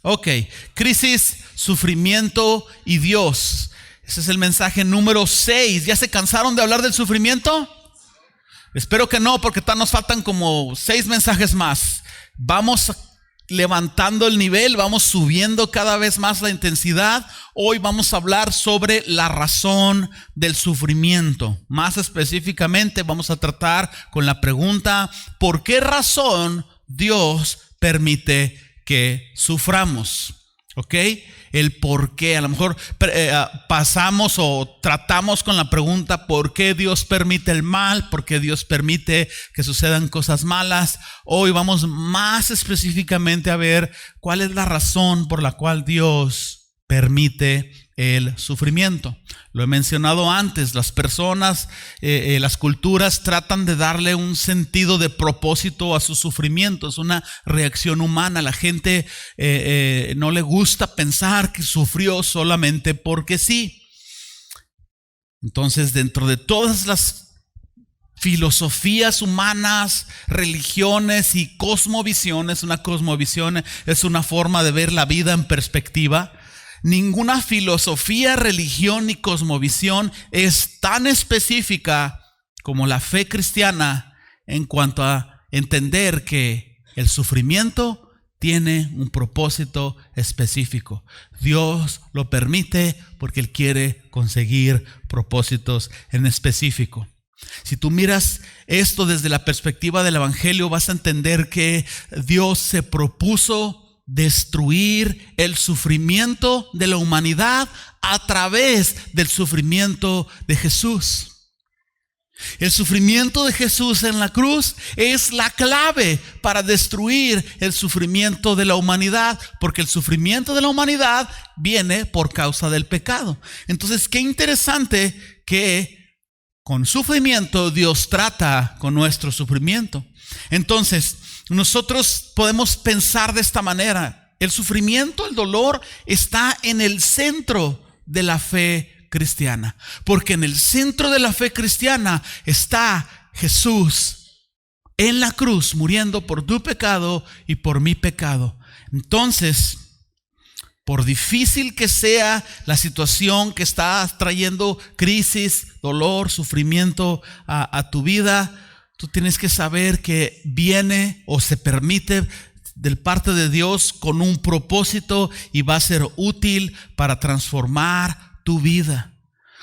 Ok, crisis, sufrimiento y Dios. Ese es el mensaje número 6. ¿Ya se cansaron de hablar del sufrimiento? Espero que no, porque nos faltan como 6 mensajes más. Vamos levantando el nivel, vamos subiendo cada vez más la intensidad. Hoy vamos a hablar sobre la razón del sufrimiento. Más específicamente vamos a tratar con la pregunta: ¿por qué razón Dios permite que suframos? ¿Ok? El por qué. A lo mejor pasamos o tratamos con la pregunta: ¿por qué Dios permite el mal? ¿Por qué Dios permite que sucedan cosas malas? Hoy vamos más específicamente a ver cuál es la razón por la cual Dios permite el sufrimiento. Lo he mencionado antes, las personas, las culturas tratan de darle un sentido de propósito a su sufrimiento. Es una reacción humana. La gente no le gusta pensar que sufrió solamente porque sí. Entonces, dentro de todas las filosofías humanas, religiones y cosmovisiones, una cosmovisión es una forma de ver la vida en perspectiva. Ninguna filosofía, religión ni cosmovisión es tan específica como la fe cristiana en cuanto a entender que el sufrimiento tiene un propósito específico. Dios lo permite porque Él quiere conseguir propósitos en específico. Si tú miras esto desde la perspectiva del Evangelio, vas a entender que Dios se propuso destruir el sufrimiento de la humanidad a través del sufrimiento de Jesús. El sufrimiento de Jesús en la cruz es la clave para destruir el sufrimiento de la humanidad, porque el sufrimiento de la humanidad viene por causa del pecado. Entonces, qué interesante que con sufrimiento Dios trata con nuestro sufrimiento. Entonces, nosotros podemos pensar de esta manera: el sufrimiento, el dolor está en el centro de la fe cristiana, porque en el centro de la fe cristiana está Jesús en la cruz muriendo por tu pecado y por mi pecado. Entonces, por difícil que sea la situación que está trayendo crisis, dolor, sufrimiento a tu vida, tú tienes que saber que viene o se permite de parte de Dios con un propósito y va a ser útil para transformar tu vida.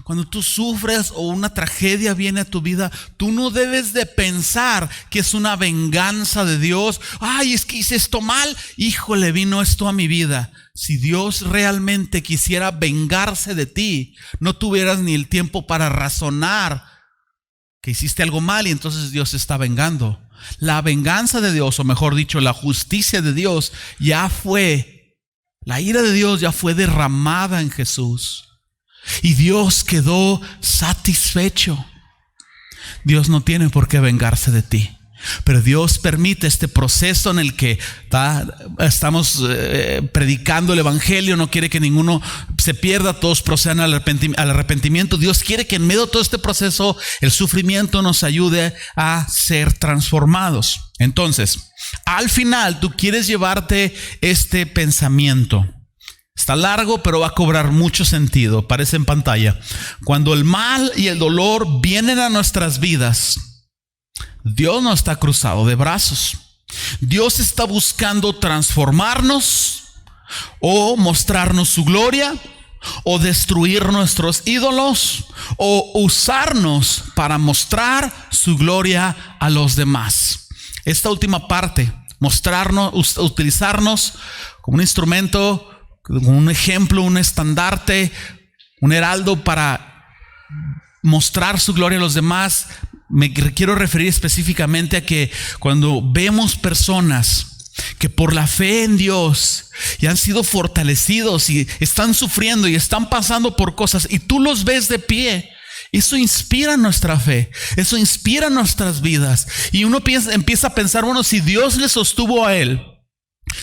Cuando tú sufres o una tragedia viene a tu vida, tú no debes de pensar que es una venganza de Dios. Ay, es que hice esto mal, híjole, vino esto a mi vida. Si Dios realmente quisiera vengarse de ti, no tuvieras ni el tiempo para razonar que hiciste algo mal y entonces Dios se está vengando. La venganza de Dios, o mejor dicho, la justicia de Dios ya fue, la ira de Dios ya fue derramada en Jesús. Y Dios quedó satisfecho. Dios no tiene por qué vengarse de ti, pero Dios permite este proceso en el que estamos predicando el Evangelio. No quiere que ninguno se pierda, todos procedan al arrepentimiento. Dios quiere que en medio de todo este proceso el sufrimiento nos ayude a ser transformados. Entonces, al final tú quieres llevarte este pensamiento. Está largo, pero va a cobrar mucho sentido. Aparece en pantalla. Cuando el mal y el dolor vienen a nuestras vidas, Dios no está cruzado de brazos. Dios está buscando transformarnos o mostrarnos su gloria, o destruir nuestros ídolos, o usarnos para mostrar su gloria a los demás. Esta última parte, mostrarnos, utilizarnos como un instrumento, como un ejemplo, un estandarte, un heraldo para mostrar su gloria a los demás. Me quiero referir específicamente a que cuando vemos personas que por la fe en Dios y han sido fortalecidos y están sufriendo y están pasando por cosas y tú los ves de pie, eso inspira nuestra fe, eso inspira nuestras vidas. Y uno empieza a pensar, bueno, si Dios le sostuvo a él,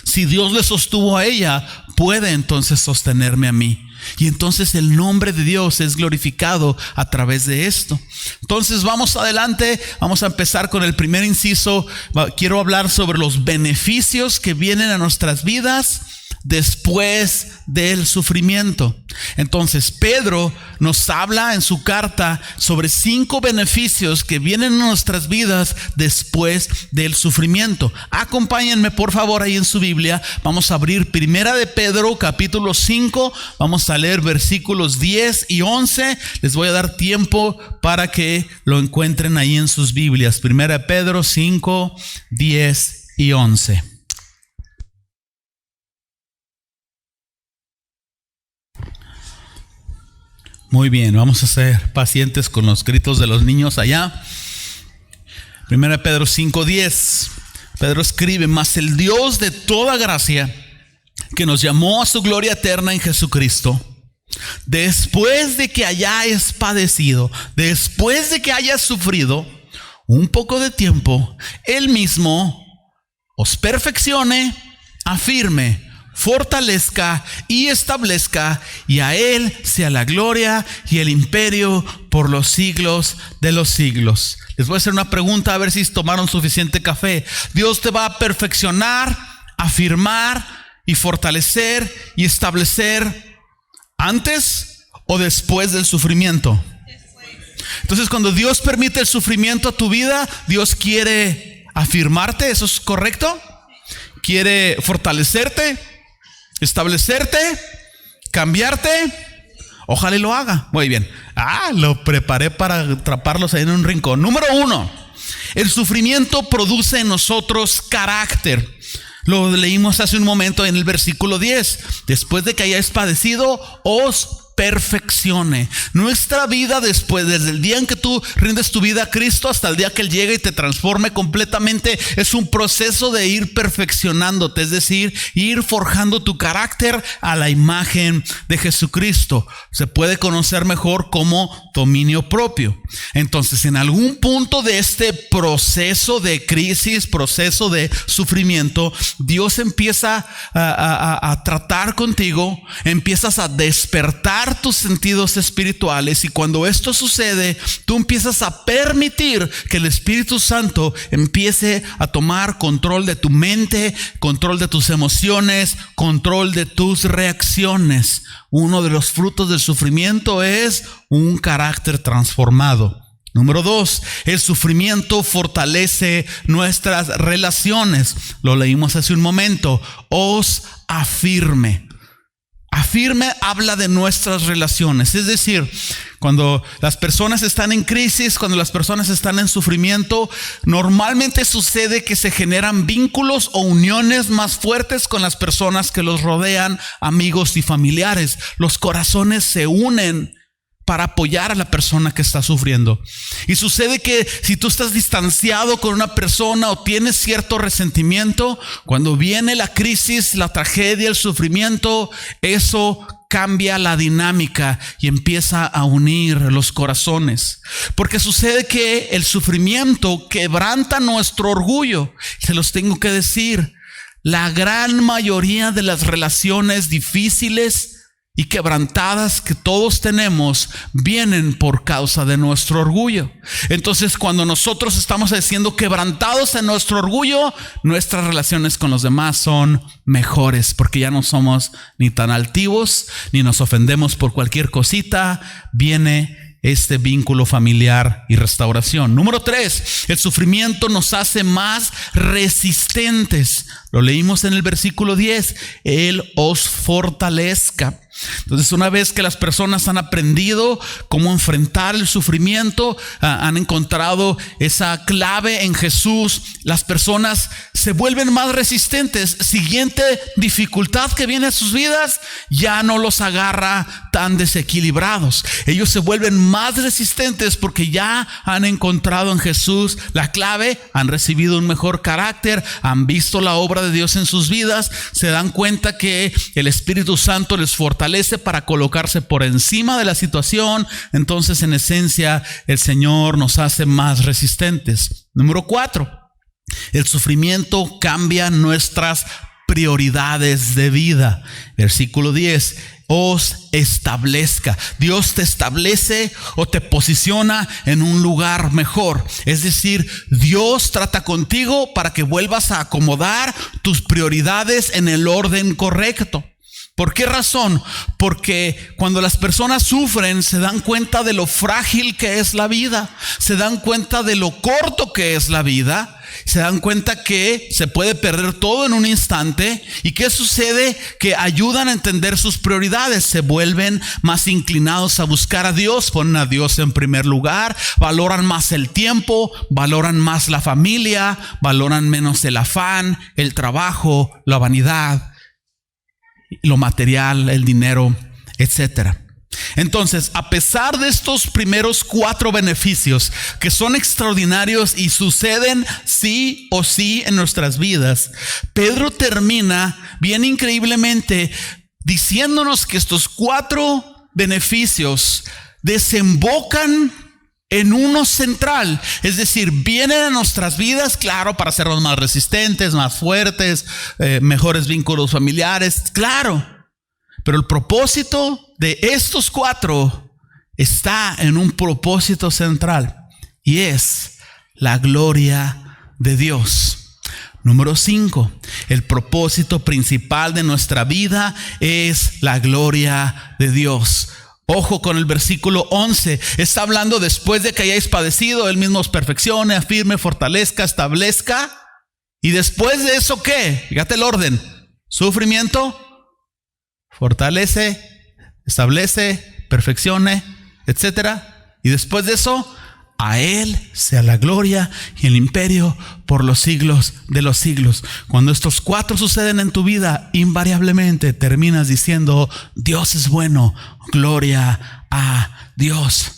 si Dios le sostuvo a ella, puede entonces sostenerme a mí. Y entonces el nombre de Dios es glorificado a través de esto. Entonces vamos adelante, vamos a empezar con el primer inciso. Quiero hablar sobre los beneficios que vienen a nuestras vidas después del sufrimiento. Entonces, Pedro nos habla en su carta sobre 5 beneficios que vienen en nuestras vidas después del sufrimiento. Acompáñenme por favor ahí en su Biblia. Vamos a abrir Primera de Pedro capítulo 5. Vamos a leer versículos 10 y 11. Les voy a dar tiempo para que lo encuentren ahí en sus Biblias. Primera de Pedro 5, 10 y 11. Muy bien, vamos a ser pacientes con los gritos de los niños allá. Primera de Pedro 5:10. Pedro escribe: mas el Dios de toda gracia, que nos llamó a su gloria eterna en Jesucristo, después de que hayáis padecido, después de que hayas sufrido un poco de tiempo, Él mismo os perfeccione, afirme, fortalezca y establezca, y a Él sea la gloria y el imperio por los siglos de los siglos. Les voy a hacer una pregunta, a ver si tomaron suficiente café. Dios te va a perfeccionar, afirmar y fortalecer y establecer antes o después del sufrimiento. Entonces, cuando Dios permite el sufrimiento a tu vida, Dios quiere afirmarte, ¿eso es correcto? Quiere fortalecerte, establecerte, cambiarte. Ojalá y lo haga. Muy bien. Lo preparé para atraparlos ahí en un rincón. Número 1, el sufrimiento produce en nosotros carácter. Lo leímos hace un momento en el versículo 10. Después de que hayáis padecido, os perfeccione. Nuestra vida después, desde el día en que tú rindes tu vida a Cristo hasta el día que Él llegue y te transforme completamente, es un proceso de ir perfeccionándote, es decir, ir forjando tu carácter a la imagen de Jesucristo. Se puede conocer mejor como dominio propio. Entonces, en algún punto de este proceso de crisis, proceso de sufrimiento, Dios empieza a tratar contigo, empiezas a despertar tus sentidos espirituales, y cuando esto sucede, tú empiezas a permitir que el Espíritu Santo empiece a tomar control de tu mente, control de tus emociones, control de tus reacciones. Uno de los frutos del sufrimiento es un carácter transformado. Número 2, el sufrimiento fortalece nuestras relaciones. Lo leímos hace un momento. Os afirme. Afirme habla de nuestras relaciones, es decir, cuando las personas están en crisis, cuando las personas están en sufrimiento, normalmente sucede que se generan vínculos o uniones más fuertes con las personas que los rodean, amigos y familiares. Los corazones se unen para apoyar a la persona que está sufriendo. Y sucede que si tú estás distanciado con una persona o tienes cierto resentimiento, cuando viene la crisis, la tragedia, el sufrimiento, eso cambia la dinámica y empieza a unir los corazones. Porque sucede que el sufrimiento quebranta nuestro orgullo. Se los tengo que decir, la gran mayoría de las relaciones difíciles y quebrantadas que todos tenemos vienen por causa de nuestro orgullo. Entonces, cuando nosotros estamos siendo quebrantados en nuestro orgullo, nuestras relaciones con los demás son mejores, porque ya no somos ni tan altivos, ni nos ofendemos por cualquier cosita. Viene este vínculo familiar y restauración. Número 3, el sufrimiento nos hace más resistentes. Lo leímos en el versículo 10. Él os fortalezca. Entonces, una vez que las personas han aprendido cómo enfrentar el sufrimiento, han encontrado esa clave en Jesús, las personas se vuelven más resistentes. Siguiente dificultad que viene a sus vidas, ya no los agarra tan desequilibrados. Ellos se vuelven más resistentes porque ya han encontrado en Jesús la clave, han recibido un mejor carácter, han visto la obra de Dios en sus vidas, se dan cuenta que el Espíritu Santo les fortalece para colocarse por encima de la situación. Entonces, en esencia, el Señor nos hace más resistentes. Número 4, el sufrimiento cambia nuestras prioridades de vida. Versículo 10, os establezca. Dios te establece o te posiciona en un lugar mejor. Es decir, Dios trata contigo para que vuelvas a acomodar tus prioridades en el orden correcto. ¿Por qué razón? Porque cuando las personas sufren se dan cuenta de lo frágil que es la vida, se dan cuenta de lo corto que es la vida, se dan cuenta que se puede perder todo en un instante. ¿Y qué sucede? Que ayudan a entender sus prioridades, se vuelven más inclinados a buscar a Dios, ponen a Dios en primer lugar, valoran más el tiempo, valoran más la familia, valoran menos el afán, el trabajo, la vanidad, lo material, el dinero, etcétera. Entonces, a pesar de estos primeros 4 beneficios que son extraordinarios y suceden sí o sí en nuestras vidas, Pedro termina bien increíblemente diciéndonos que estos 4 beneficios desembocan en uno central. Es decir, vienen a nuestras vidas, claro, para hacernos más resistentes, más fuertes, mejores vínculos familiares, claro. Pero el propósito de estos 4 está en un propósito central, y es la gloria de Dios. Número 5, el propósito principal de nuestra vida es la gloria de Dios. Ojo con el versículo 11, está hablando después de que hayáis padecido, Él mismo os perfeccione, afirme, fortalezca, establezca. Y después de eso, ¿qué? Fíjate el orden: sufrimiento, fortalece, establece, perfeccione, etcétera. Y después de eso, a Él sea la gloria y el imperio por los siglos de los siglos. Cuando estos 4 suceden en tu vida, invariablemente terminas diciendo: Dios es bueno, gloria a Dios.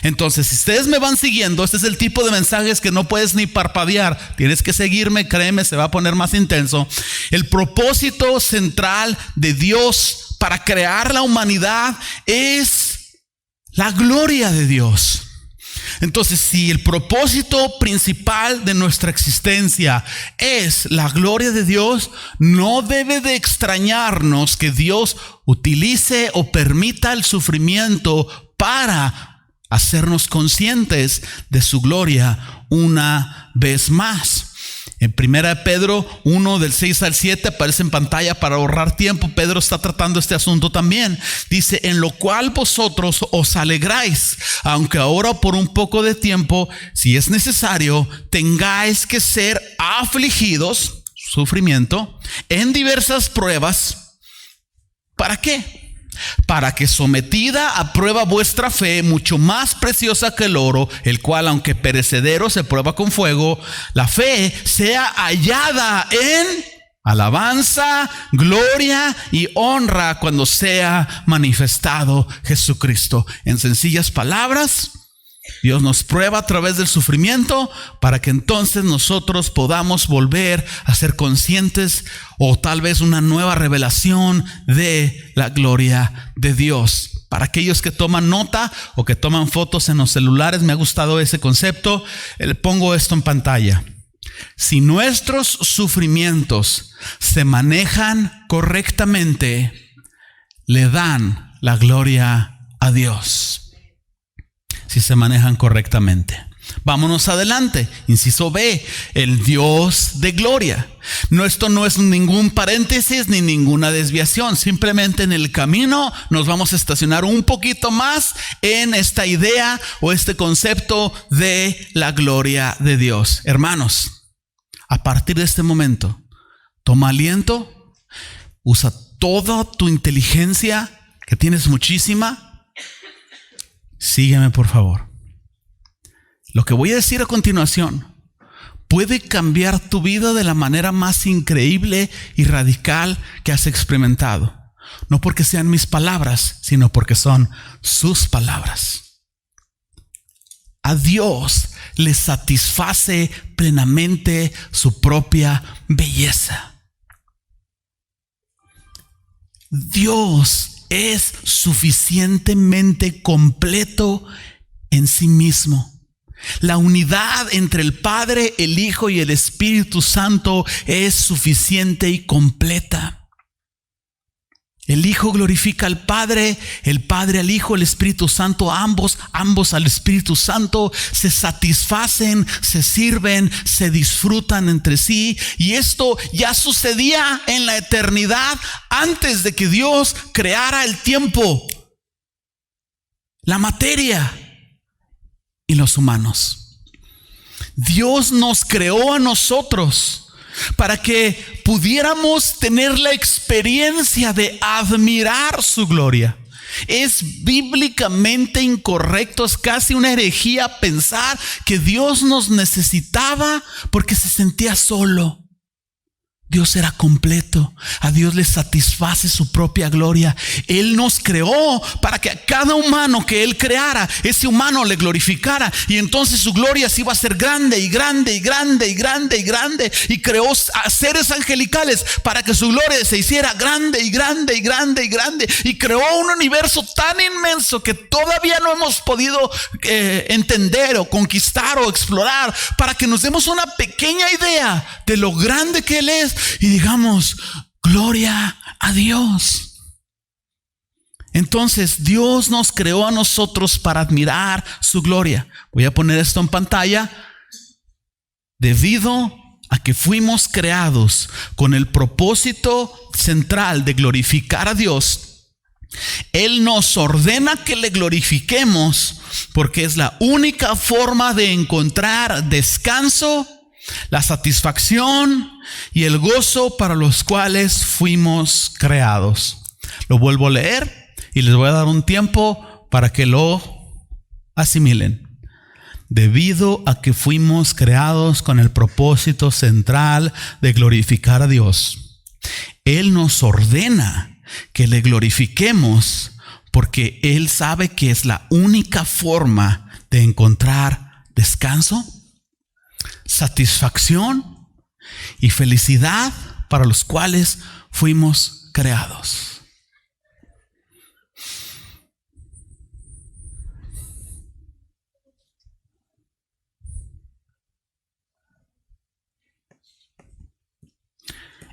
Entonces, si ustedes me van siguiendo, este es el tipo de mensajes que no puedes ni parpadear. Tienes que seguirme, créeme, se va a poner más intenso. El propósito central de Dios para crear la humanidad es la gloria de Dios. Entonces, si el propósito principal de nuestra existencia es la gloria de Dios, no debe de extrañarnos que Dios utilice o permita el sufrimiento para hacernos conscientes de su gloria una vez más. En 1 Pedro 1 del 6 al 7 aparece en pantalla para ahorrar tiempo. Pedro está tratando este asunto también. Dice: en lo cual vosotros os alegráis, aunque ahora por un poco de tiempo, si es necesario, tengáis que ser afligidos, sufrimiento, en diversas pruebas. ¿Para qué? Para que, sometida a prueba vuestra fe, mucho más preciosa que el oro, el cual aunque perecedero se prueba con fuego, la fe sea hallada en alabanza, gloria y honra cuando sea manifestado Jesucristo. En sencillas palabras, Dios nos prueba a través del sufrimiento para que entonces nosotros podamos volver a ser conscientes, o tal vez una nueva revelación de la gloria de Dios. Para aquellos que toman nota o que toman fotos en los celulares, me ha gustado ese concepto. Le pongo esto en pantalla. Si nuestros sufrimientos se manejan correctamente, le dan la gloria a Dios. Si se manejan correctamente. Vámonos adelante. Inciso B, el Dios de gloria. No, esto no es ningún paréntesis ni ninguna desviación. Simplemente en el camino nos vamos a estacionar un poquito más en esta idea o este concepto de la gloria de Dios. Hermanos, a partir de este momento, toma aliento, usa toda tu inteligencia, que tienes muchísima. Sígueme, por favor. Lo que voy a decir a continuación puede cambiar tu vida de la manera más increíble y radical que has experimentado. No porque sean mis palabras, sino porque son sus palabras. A Dios le satisface plenamente su propia belleza. Dios es suficientemente completo en sí mismo. La unidad entre el Padre, el Hijo y el Espíritu Santo es suficiente y completa. El Hijo glorifica al Padre, el Padre al Hijo, el Espíritu Santo, ambos al Espíritu Santo, se satisfacen, se sirven, se disfrutan entre sí. Y esto ya sucedía en la eternidad antes de que Dios creara el tiempo, la materia y los humanos. Dios nos creó a nosotros para que pudiéramos tener la experiencia de admirar su gloria. Es bíblicamente incorrecto, es casi una herejía pensar que Dios nos necesitaba porque se sentía solo. Dios era completo, a Dios le satisface su propia gloria. Él nos creó para que a cada humano que Él creara, ese humano le glorificara. Y entonces su gloria se iba a hacer grande y grande y grande y grande y grande. Y creó a seres angelicales para que su gloria se hiciera grande y grande y grande y grande. Y creó un universo tan inmenso que todavía no hemos podido entender o conquistar o explorar, para que nos demos una pequeña idea de lo grande que Él es. Y digamos, gloria a Dios. Entonces Dios nos creó a nosotros para admirar su gloria. Voy a poner esto en pantalla. Debido a que fuimos creados con el propósito central de glorificar a Dios, Él nos ordena que le glorifiquemos, porque es la única forma de encontrar descanso, la satisfacción y el gozo para los cuales fuimos creados. Lo vuelvo a leer y les voy a dar un tiempo para que lo asimilen. Debido a que fuimos creados con el propósito central de glorificar a Dios, Él nos ordena que le glorifiquemos, porque Él sabe que es la única forma de encontrar descanso, satisfacción y felicidad para los cuales fuimos creados.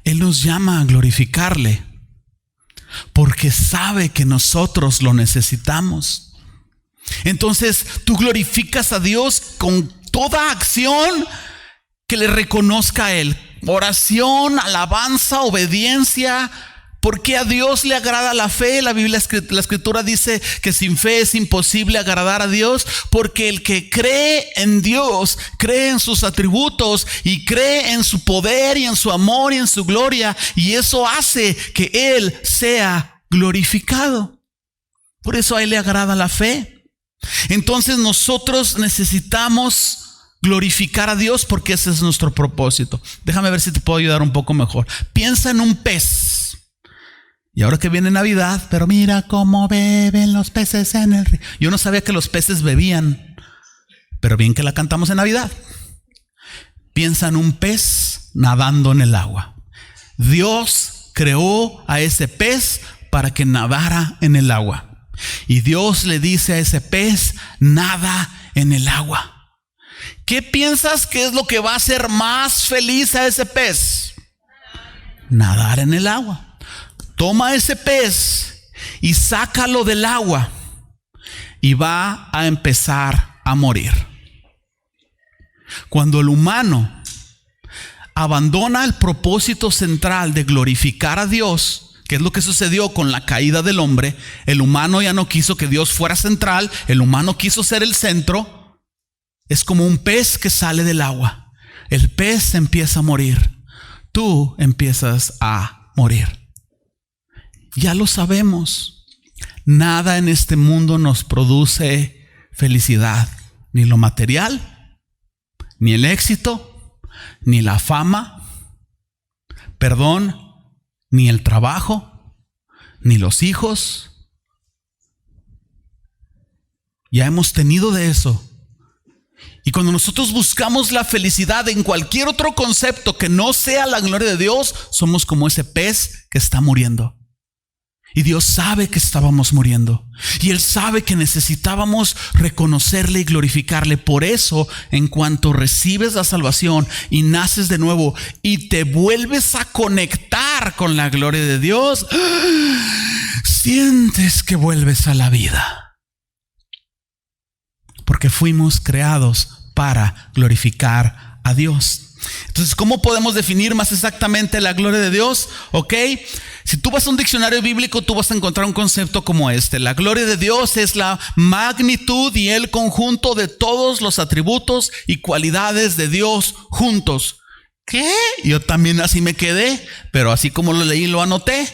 Él nos llama a glorificarle porque sabe que nosotros lo necesitamos. Entonces tú glorificas a Dios con toda acción que le reconozca a Él. Oración, alabanza, obediencia. Porque a Dios le agrada la fe. La Escritura dice que sin fe es imposible agradar a Dios, porque el que cree en Dios, cree en sus atributos y cree en su poder y en su amor y en su gloria, y eso hace que Él sea glorificado. Por eso a Él le agrada la fe. Entonces nosotros necesitamos glorificar a Dios, porque ese es nuestro propósito. Déjame ver si te puedo ayudar un poco mejor. Piensa en un pez. Y ahora que viene Navidad, pero mira cómo beben los peces en el río. Yo no sabía que los peces bebían, pero bien que la cantamos en Navidad. Piensa en un pez nadando en el agua. Dios creó a ese pez para que nadara en el agua. Y Dios le dice a ese pez, nada en el agua. ¿Qué piensas que es lo que va a hacer más feliz a ese pez? Nadar en el agua. Toma ese pez y sácalo del agua y va a empezar a morir. Cuando el humano abandona el propósito central de glorificar a Dios, que es lo que sucedió con la caída del hombre, el humano ya no quiso que Dios fuera central, el humano quiso ser el centro. Es como un pez que sale del agua. El pez empieza a morir. Tú empiezas a morir. Ya lo sabemos. Nada en este mundo nos produce felicidad. Ni lo material, ni el éxito, ni la fama, ni el trabajo, ni los hijos. Ya hemos tenido de eso. Y cuando nosotros buscamos la felicidad en cualquier otro concepto que no sea la gloria de Dios, somos como ese pez que está muriendo. Y Dios sabe que estábamos muriendo. Y Él sabe que necesitábamos reconocerle y glorificarle. Por eso, en cuanto recibes la salvación y naces de nuevo y te vuelves a conectar con la gloria de Dios, sientes que vuelves a la vida. Porque fuimos creados para glorificar a Dios. Entonces, ¿cómo podemos definir más exactamente la gloria de Dios? Ok, si tú vas a un diccionario bíblico, tú vas a encontrar un concepto como este. La gloria de Dios es la magnitud y el conjunto de todos los atributos y cualidades de Dios juntos. ¿Qué? Yo también así me quedé, pero así como lo leí, lo anoté.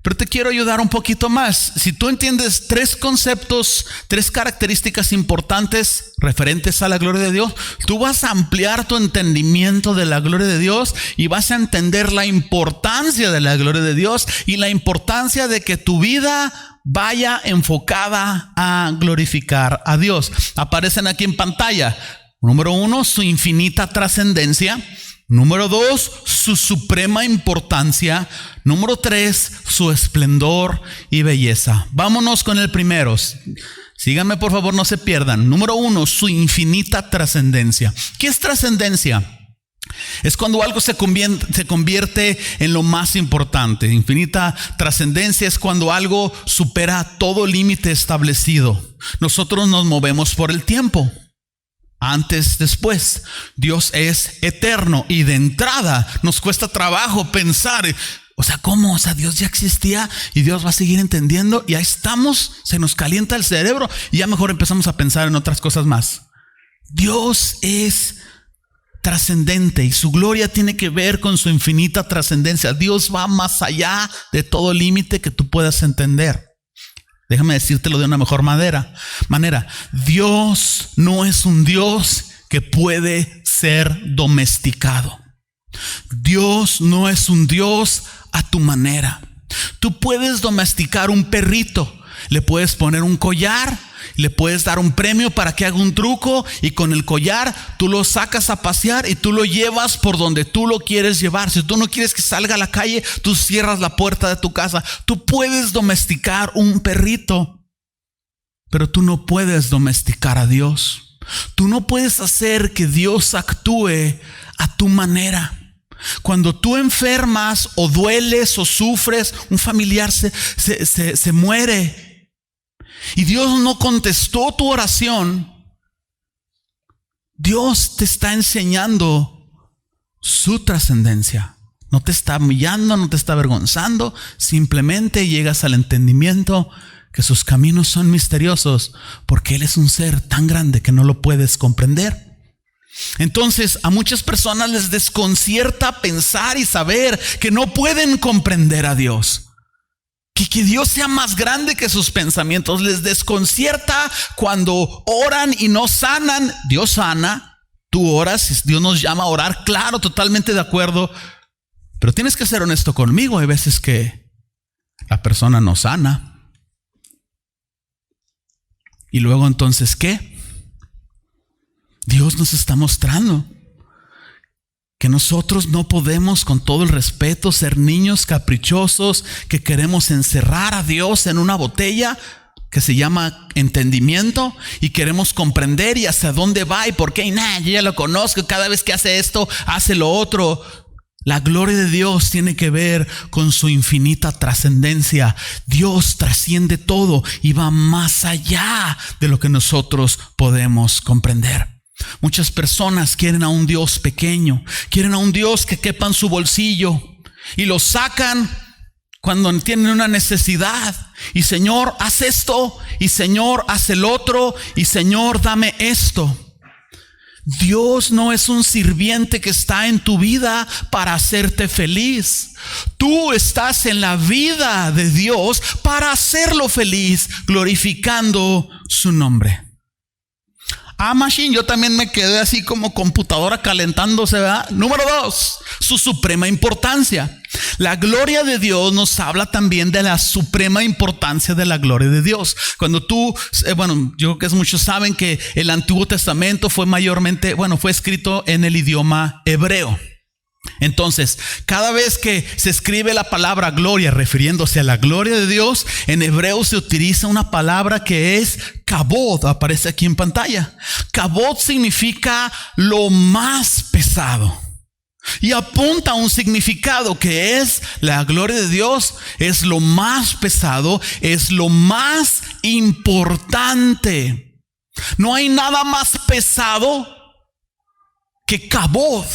Pero te quiero ayudar un poquito más. Si tú entiendes tres conceptos, tres características importantes referentes a la gloria de Dios, tú vas a ampliar tu entendimiento de la gloria de Dios y vas a entender la importancia de la gloria de Dios y la importancia de que tu vida vaya enfocada a glorificar a Dios. Aparecen aquí en pantalla. Número 1, su infinita trascendencia. Número 2, su suprema importancia. Número 3, su esplendor y belleza. Vámonos con el primero. Síganme, por favor, no se pierdan. Número 1, su infinita trascendencia. ¿Qué es trascendencia? Es cuando algo se convierte en lo más importante. Infinita trascendencia es cuando algo supera todo límite establecido. Nosotros nos movemos por el tiempo. Antes, después. Dios es eterno y de entrada nos cuesta trabajo pensar, o sea, ¿cómo? O sea, Dios ya existía y Dios va a seguir entendiendo y ahí estamos, se nos calienta el cerebro y ya mejor empezamos a pensar en otras cosas más. Dios es trascendente y su gloria tiene que ver con su infinita trascendencia. Dios va más allá de todo límite que tú puedas entender. Déjame decírtelo de una mejor manera. Dios no es un Dios que puede ser domesticado. Dios no es un Dios a tu manera. Tú puedes domesticar un perrito. Le puedes poner un collar, le puedes dar un premio para que haga un truco y con el collar tú lo sacas a pasear y tú lo llevas por donde tú lo quieres llevar. Si tú no quieres que salga a la calle, tú cierras la puerta de tu casa. Tú puedes domesticar un perrito, pero tú no puedes domesticar a Dios. Tú no puedes hacer que Dios actúe a tu manera. Cuando tú enfermas o dueles o sufres, un familiar se muere y Dios no contestó tu oración, Dios te está enseñando su trascendencia. No te está humillando, no te está avergonzando. Simplemente llegas al entendimiento que sus caminos son misteriosos porque Él es un ser tan grande que no lo puedes comprender. Entonces a muchas personas les desconcierta pensar y saber que no pueden comprender a Dios. Que Dios sea más grande que sus pensamientos. Les desconcierta cuando oran y no sanan. Dios sana, tú oras, Dios nos llama a orar, claro, totalmente de acuerdo. Pero tienes que ser honesto conmigo. Hay veces que la persona no sana. Y luego entonces, ¿qué? Dios nos está mostrando que nosotros no podemos, con todo el respeto, ser niños caprichosos que queremos encerrar a Dios en una botella que se llama entendimiento y queremos comprender y hacia dónde va y por qué. Y yo ya lo conozco, cada vez que hace esto, hace lo otro. La gloria de Dios tiene que ver con su infinita trascendencia. Dios trasciende todo y va más allá de lo que nosotros podemos comprender. Muchas personas quieren a un Dios pequeño, quieren a un Dios que quepa en su bolsillo y lo sacan cuando tienen una necesidad. Y Señor, haz esto, y Señor, haz el otro, y Señor, dame esto. Dios no es un sirviente que está en tu vida para hacerte feliz. Tú estás en la vida de Dios para hacerlo feliz, glorificando su nombre. Machine, yo también me quedé así como computadora calentándose, ¿verdad? Número 2, su suprema importancia. La gloria de Dios nos habla también de la suprema importancia de la gloria de Dios. Cuando tú, yo creo que muchos saben que el Antiguo Testamento fue escrito en el idioma hebreo. Entonces, cada vez que se escribe la palabra gloria refiriéndose a la gloria de Dios, en hebreo se utiliza una palabra que es kabod, aparece aquí en pantalla. Kabod significa lo más pesado y apunta a un significado que es la gloria de Dios, es lo más pesado, es lo más importante. No hay nada más pesado que kabod.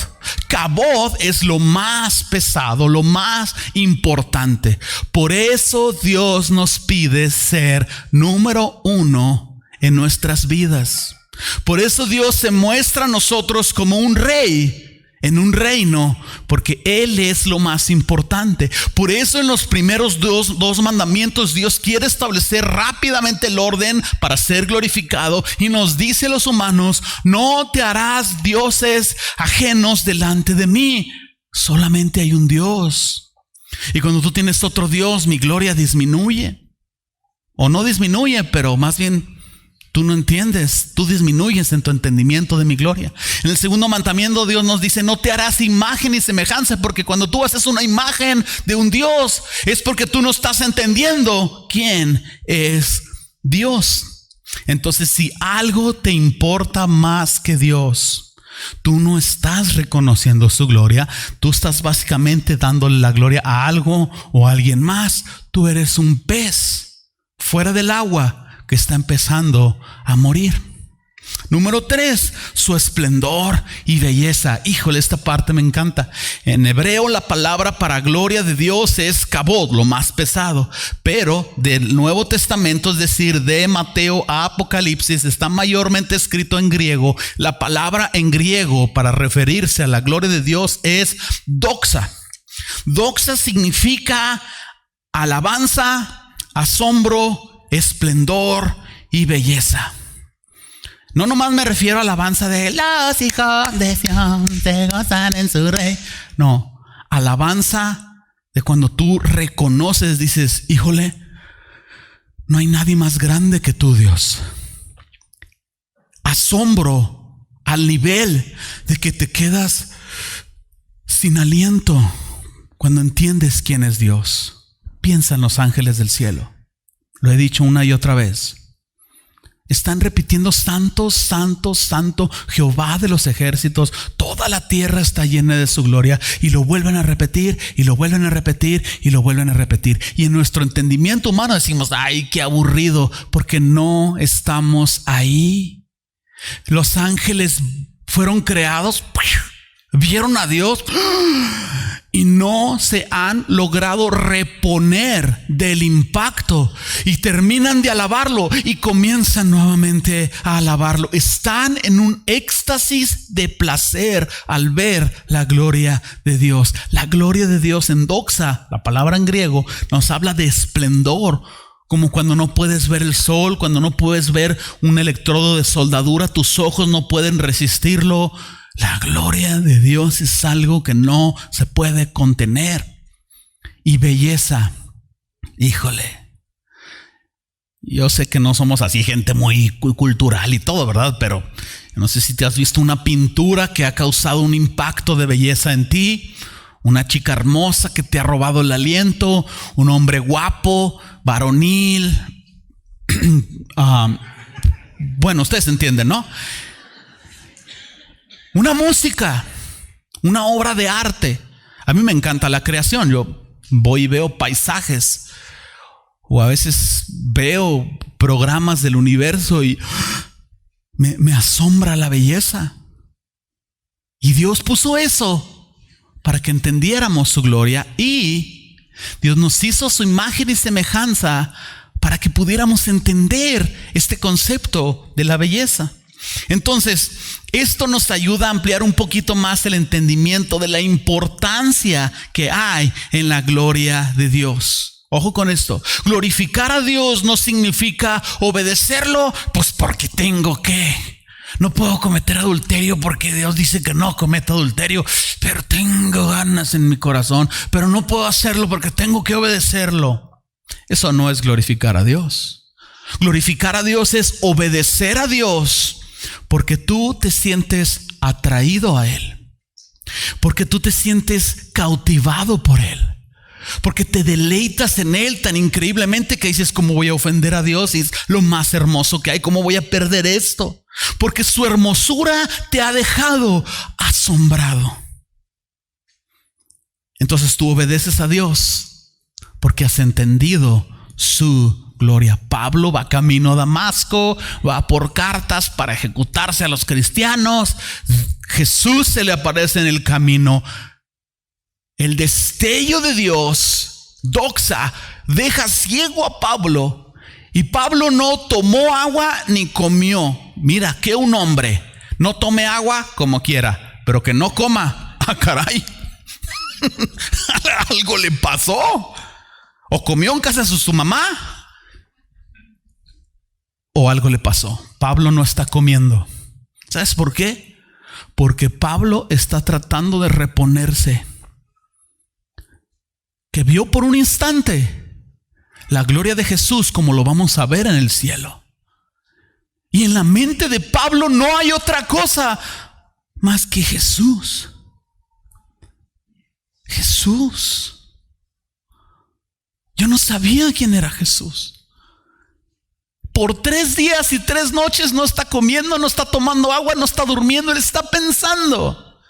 Kabod es lo más pesado, lo más importante. Por eso Dios nos pide ser número uno en nuestras vidas. Por eso Dios se muestra a nosotros como un rey en un reino, porque Él es lo más importante. Por eso en los primeros dos mandamientos Dios quiere establecer rápidamente el orden para ser glorificado, y nos dice a los humanos: no te harás dioses ajenos delante de mí. Solamente hay un Dios, y cuando tú tienes otro Dios, mi gloria disminuye, o no disminuye, pero más bien tú no entiendes, tú disminuyes en tu entendimiento de mi gloria. En el segundo mandamiento Dios nos dice: no te harás imagen y semejanza, porque cuando tú haces una imagen de un Dios es porque tú no estás entendiendo quién es Dios. Entonces, si algo te importa más que Dios, tú no estás reconociendo su gloria, tú estás básicamente dándole la gloria a algo o a alguien más. Tú eres un pez fuera del agua que está empezando a morir. Número 3, su esplendor y belleza. Híjole, esta parte me encanta. En hebreo la palabra para gloria de Dios es kabod, lo más pesado. Pero del Nuevo Testamento, es decir, de Mateo a Apocalipsis, está mayormente escrito en griego. La palabra en griego para referirse a la gloria de Dios es doxa. Doxa significa alabanza, asombro, esplendor y belleza. No nomás me refiero a alabanza de los hijos de Sión se gozan en su rey. No, alabanza de cuando tú reconoces, dices: híjole, no hay nadie más grande que tú, Dios. Asombro al nivel de que te quedas sin aliento cuando entiendes quién es Dios. Piensa en los ángeles del cielo. Lo he dicho una y otra vez. Están repitiendo: santo, santo, santo, Jehová de los ejércitos. Toda la tierra está llena de su gloria. Y lo vuelven a repetir, y lo vuelven a repetir, y lo vuelven a repetir. Y en nuestro entendimiento humano decimos: ay, qué aburrido, porque no estamos ahí. Los ángeles fueron creados, vieron a Dios y no se han logrado reponer del impacto, y terminan de alabarlo y comienzan nuevamente a alabarlo. Están en un éxtasis de placer al ver la gloria de Dios. La gloria de Dios en doxa, la palabra en griego, nos habla de esplendor, como cuando no puedes ver el sol, cuando no puedes ver un electrodo de soldadura, tus ojos no pueden resistirlo. La gloria de Dios es algo que no se puede contener. Y belleza, híjole, yo sé que no somos así gente muy cultural y todo, ¿verdad? Pero no sé si te has visto una pintura que ha causado un impacto de belleza en ti. Una chica hermosa que te ha robado el aliento, un hombre guapo, varonil. Bueno, ustedes entienden, ¿no? Una música, una obra de arte. A mí me encanta la creación. Yo voy y veo paisajes, o a veces veo programas del universo y me asombra la belleza. Y Dios puso eso para que entendiéramos su gloria, y Dios nos hizo su imagen y semejanza para que pudiéramos entender este concepto de la belleza. Entonces, esto nos ayuda a ampliar un poquito más el entendimiento de la importancia que hay en la gloria de Dios. Ojo con esto: glorificar a Dios no significa obedecerlo, pues porque tengo que. No puedo cometer adulterio porque Dios dice que no cometa adulterio, pero tengo ganas en mi corazón, pero no puedo hacerlo porque tengo que obedecerlo. Eso no es glorificar a Dios. Glorificar a Dios es obedecer a Dios porque tú te sientes atraído a Él. Porque tú te sientes cautivado por Él. Porque te deleitas en Él tan increíblemente que dices, ¿cómo voy a ofender a Dios? Y es lo más hermoso que hay. ¿Cómo voy a perder esto? Porque su hermosura te ha dejado asombrado. Entonces tú obedeces a Dios porque has entendido su gloria. Pablo va camino a Damasco, va por cartas para ejecutarse a los cristianos. Jesús se le aparece en el camino. El destello de Dios, doxa, deja ciego a Pablo. Y Pablo no tomó agua ni comió. Mira, que un hombre no tome agua como quiera, pero que no coma. Ah, caray. Algo le pasó. O comió en casa de su mamá, o algo le pasó. Pablo no está comiendo. ¿Sabes por qué? Porque Pablo está tratando de reponerse. Que vio por un instante la gloria de Jesús como lo vamos a ver en el cielo. Y en la mente de Pablo no hay otra cosa más que Jesús. Jesús. Yo no sabía quién era Jesús. Por 3 días y 3 noches no está comiendo, no está tomando agua, no está durmiendo. Él está pensando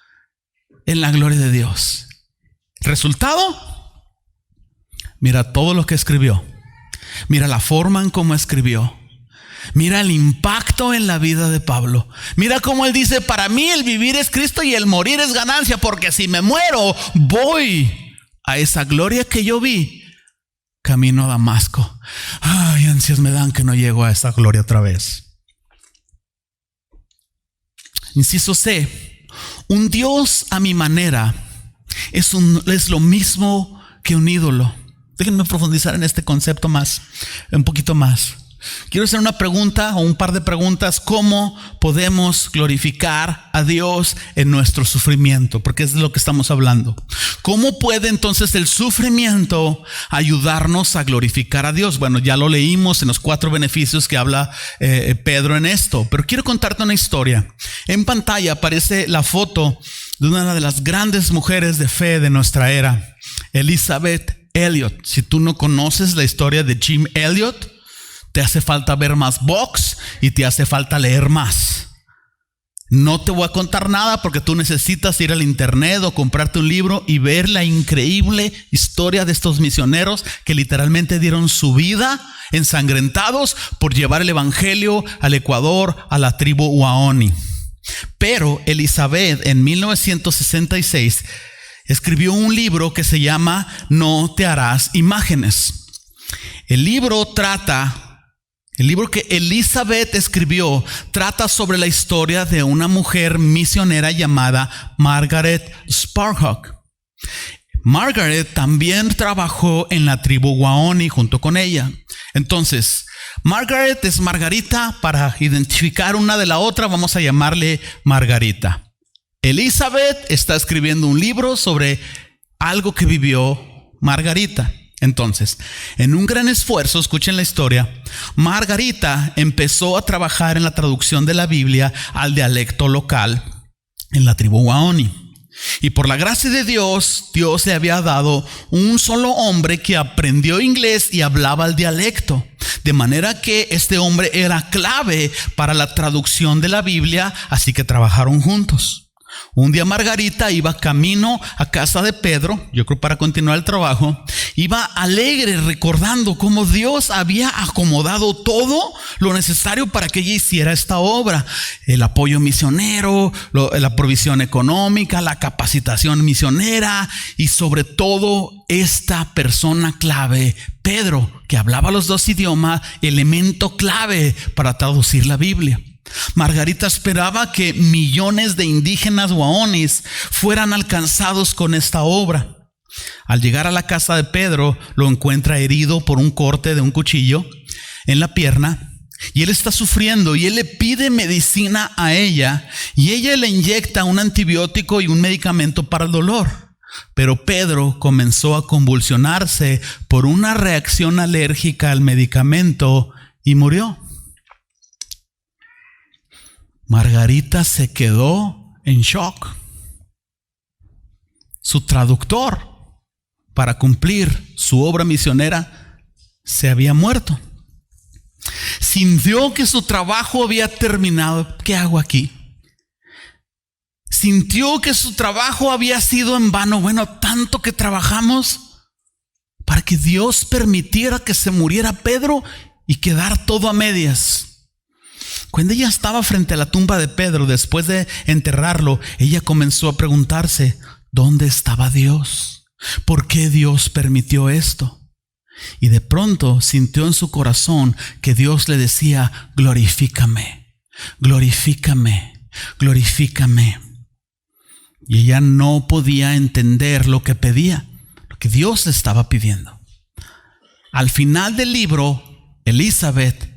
en la gloria de Dios. ¿Resultado? Mira todo lo que escribió. Mira la forma en cómo escribió. Mira el impacto en la vida de Pablo. Mira cómo él dice, para mí el vivir es Cristo y el morir es ganancia, porque si me muero, voy a esa gloria que yo vi camino a Damasco. Ay, ansias me dan que no llego a esa gloria otra vez. Inciso C, un Dios a mi manera es lo mismo que un ídolo. Déjenme profundizar en este concepto un poquito más. Quiero hacer una pregunta o un par de preguntas. ¿Cómo podemos glorificar a Dios en nuestro sufrimiento? Porque es de lo que estamos hablando. ¿Cómo puede entonces el sufrimiento ayudarnos a glorificar a Dios? Bueno, ya lo leímos en los 4 beneficios que habla Pedro en esto. Pero quiero contarte una historia. En pantalla aparece la foto de una de las grandes mujeres de fe de nuestra era, Elisabeth Elliot. Si tú no conoces la historia de Jim Elliot, te hace falta ver más box y te hace falta leer más. No te voy a contar nada porque tú necesitas ir al internet o comprarte un libro y ver la increíble historia de estos misioneros que literalmente dieron su vida ensangrentados por llevar el evangelio al Ecuador, a la tribu Waoni. Pero Elizabeth en 1966 escribió un libro que se llama No te harás imágenes. El libro que Elizabeth escribió trata sobre la historia de una mujer misionera llamada Margaret Sparhawk. Margaret también trabajó en la tribu Waoni junto con ella. Entonces, Margaret es Margarita. Para identificar una de la otra, vamos a llamarle Margarita. Elizabeth está escribiendo un libro sobre algo que vivió Margarita. Entonces, en un gran esfuerzo, escuchen la historia, Margarita empezó a trabajar en la traducción de la Biblia al dialecto local en la tribu Waoni. Y por la gracia de Dios, Dios le había dado un solo hombre que aprendió inglés y hablaba el dialecto. De manera que este hombre era clave para la traducción de la Biblia, así que trabajaron juntos. Un día Margarita iba camino a casa de Pedro, yo creo para continuar el trabajo. Iba alegre recordando cómo Dios había acomodado todo lo necesario para que ella hiciera esta obra. El apoyo misionero, la provisión económica, la capacitación misionera y sobre todo esta persona clave, Pedro, que hablaba los 2 idiomas, elemento clave para traducir la Biblia. Margarita esperaba que millones de indígenas waonis fueran alcanzados con esta obra. Al llegar a la casa de Pedro, lo encuentra herido por un corte de un cuchillo en la pierna y él está sufriendo y él le pide medicina a ella y ella le inyecta un antibiótico y un medicamento para el dolor. Pero Pedro comenzó a convulsionarse por una reacción alérgica al medicamento y murió. Margarita se quedó en shock. su traductor para cumplir su obra misionera se había muerto. Sintió que su trabajo había terminado. ¿Qué hago aquí? Sintió que su trabajo había sido en vano. Bueno, tanto que trabajamos para que Dios permitiera que se muriera Pedro y quedar todo a medias. Cuando ella estaba frente a la tumba de Pedro, después de enterrarlo, ella comenzó a preguntarse, ¿dónde estaba Dios? ¿Por qué Dios permitió esto? Y de pronto sintió en su corazón que Dios le decía, glorifícame, glorifícame, glorifícame. Y ella no podía entender lo que pedía, lo que Dios le estaba pidiendo. Al final del libro, Elizabeth,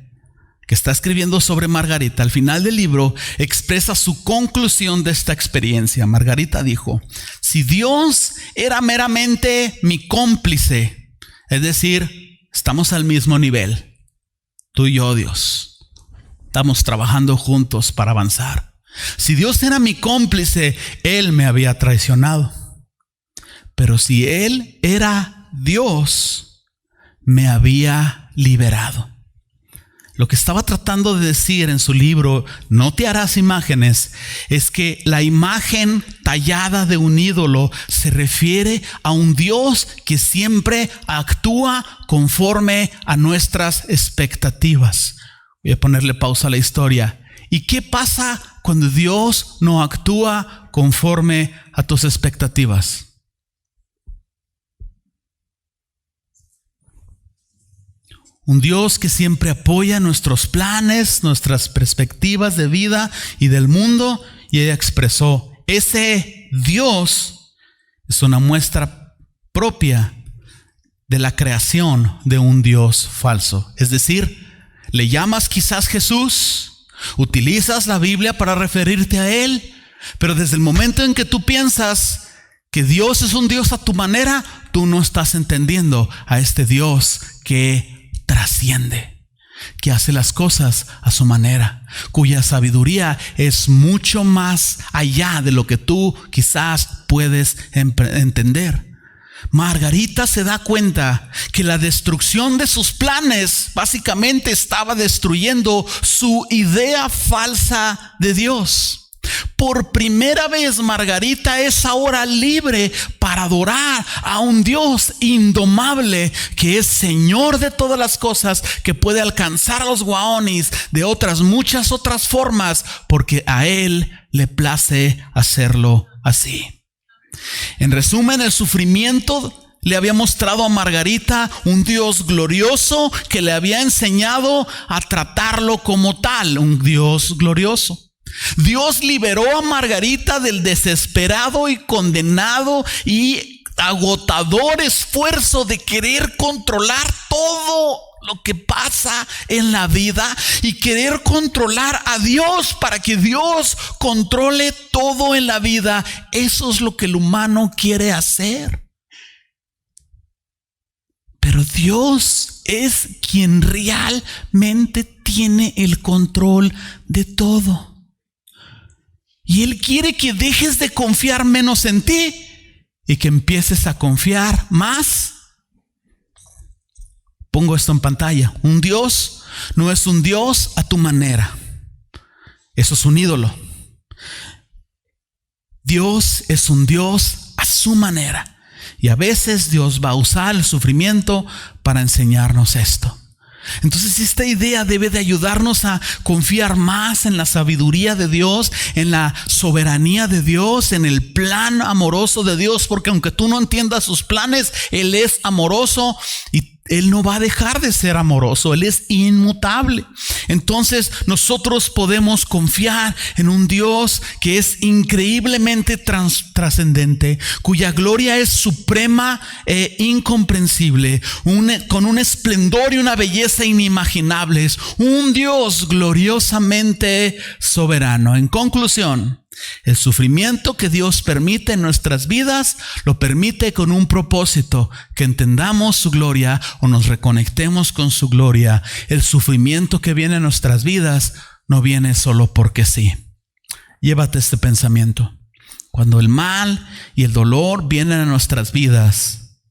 que está escribiendo sobre Margarita, al final del libro expresa su conclusión de esta experiencia. Margarita dijo, si Dios era meramente mi cómplice, es decir, estamos al mismo nivel, tú y yo, Dios, estamos trabajando juntos para avanzar. Si Dios era mi cómplice, Él me había traicionado. Pero si Él era Dios, me había liberado. Lo que estaba tratando de decir en su libro, No te harás imágenes, es que la imagen tallada de un ídolo se refiere a un Dios que siempre actúa conforme a nuestras expectativas. Voy a ponerle pausa a la historia. ¿Y qué pasa cuando Dios no actúa conforme a tus expectativas? Un Dios que siempre apoya nuestros planes, nuestras perspectivas de vida y del mundo. Y ella expresó, ese Dios es una muestra propia de la creación de un Dios falso. Es decir, le llamas quizás Jesús, utilizas la Biblia para referirte a Él, pero desde el momento en que tú piensas que Dios es un Dios a tu manera, tú no estás entendiendo a este Dios que trasciende, que hace las cosas a su manera, cuya sabiduría es mucho más allá de lo que tú quizás puedes entender. Margarita se da cuenta que la destrucción de sus planes básicamente estaba destruyendo su idea falsa de Dios. Por primera vez Margarita es ahora libre para adorar a un Dios indomable que es Señor de todas las cosas, que puede alcanzar a los guaonis de muchas otras formas, porque a Él le place hacerlo así. En resumen, el sufrimiento le había mostrado a Margarita un Dios glorioso que le había enseñado a tratarlo como tal, un Dios glorioso. Dios liberó a Margarita del desesperado y condenado y agotador esfuerzo de querer controlar todo lo que pasa en la vida y querer controlar a Dios para que Dios controle todo en la vida. Eso es lo que el humano quiere hacer. Pero Dios es quien realmente tiene el control de todo. Y Él quiere que dejes de confiar menos en ti y que empieces a confiar más. Pongo esto en pantalla. Un Dios no es un Dios a tu manera. Eso es un ídolo. Dios es un Dios a su manera. Y a veces Dios va a usar el sufrimiento para enseñarnos esto. Entonces esta idea debe de ayudarnos a confiar más en la sabiduría de Dios, en la soberanía de Dios, en el plan amoroso de Dios, porque aunque tú no entiendas sus planes, Él es amoroso y Él no va a dejar de ser amoroso. Él es inmutable. Entonces nosotros podemos confiar en un Dios que es increíblemente trascendente, cuya gloria es suprema e incomprensible, con un esplendor y una belleza inimaginables. Un Dios gloriosamente soberano. En conclusión, el sufrimiento que Dios permite en nuestras vidas lo permite con un propósito: que entendamos su gloria o nos reconectemos con su gloria. El sufrimiento que viene en nuestras vidas no viene solo porque sí. Llévate este pensamiento. Cuando el mal y el dolor vienen a nuestras vidas,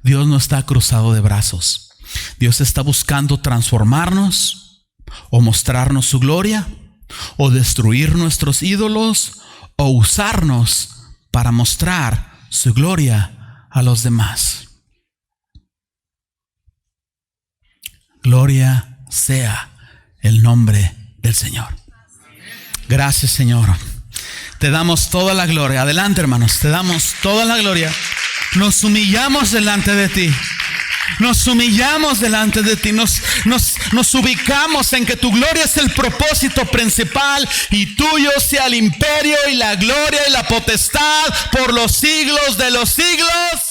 Dios no está cruzado de brazos. Dios está buscando transformarnos o mostrarnos su gloria, o destruir nuestros ídolos, o usarnos para mostrar su gloria a los demás. Gloria sea el nombre del Señor. Gracias, Señor. Te damos toda la gloria. Adelante, hermanos, te damos toda la gloria. Nos humillamos delante de ti. Nos humillamos delante de ti. Nos ubicamos en que tu gloria es el propósito principal, y tuyo sea el imperio y la gloria y la potestad por los siglos de los siglos.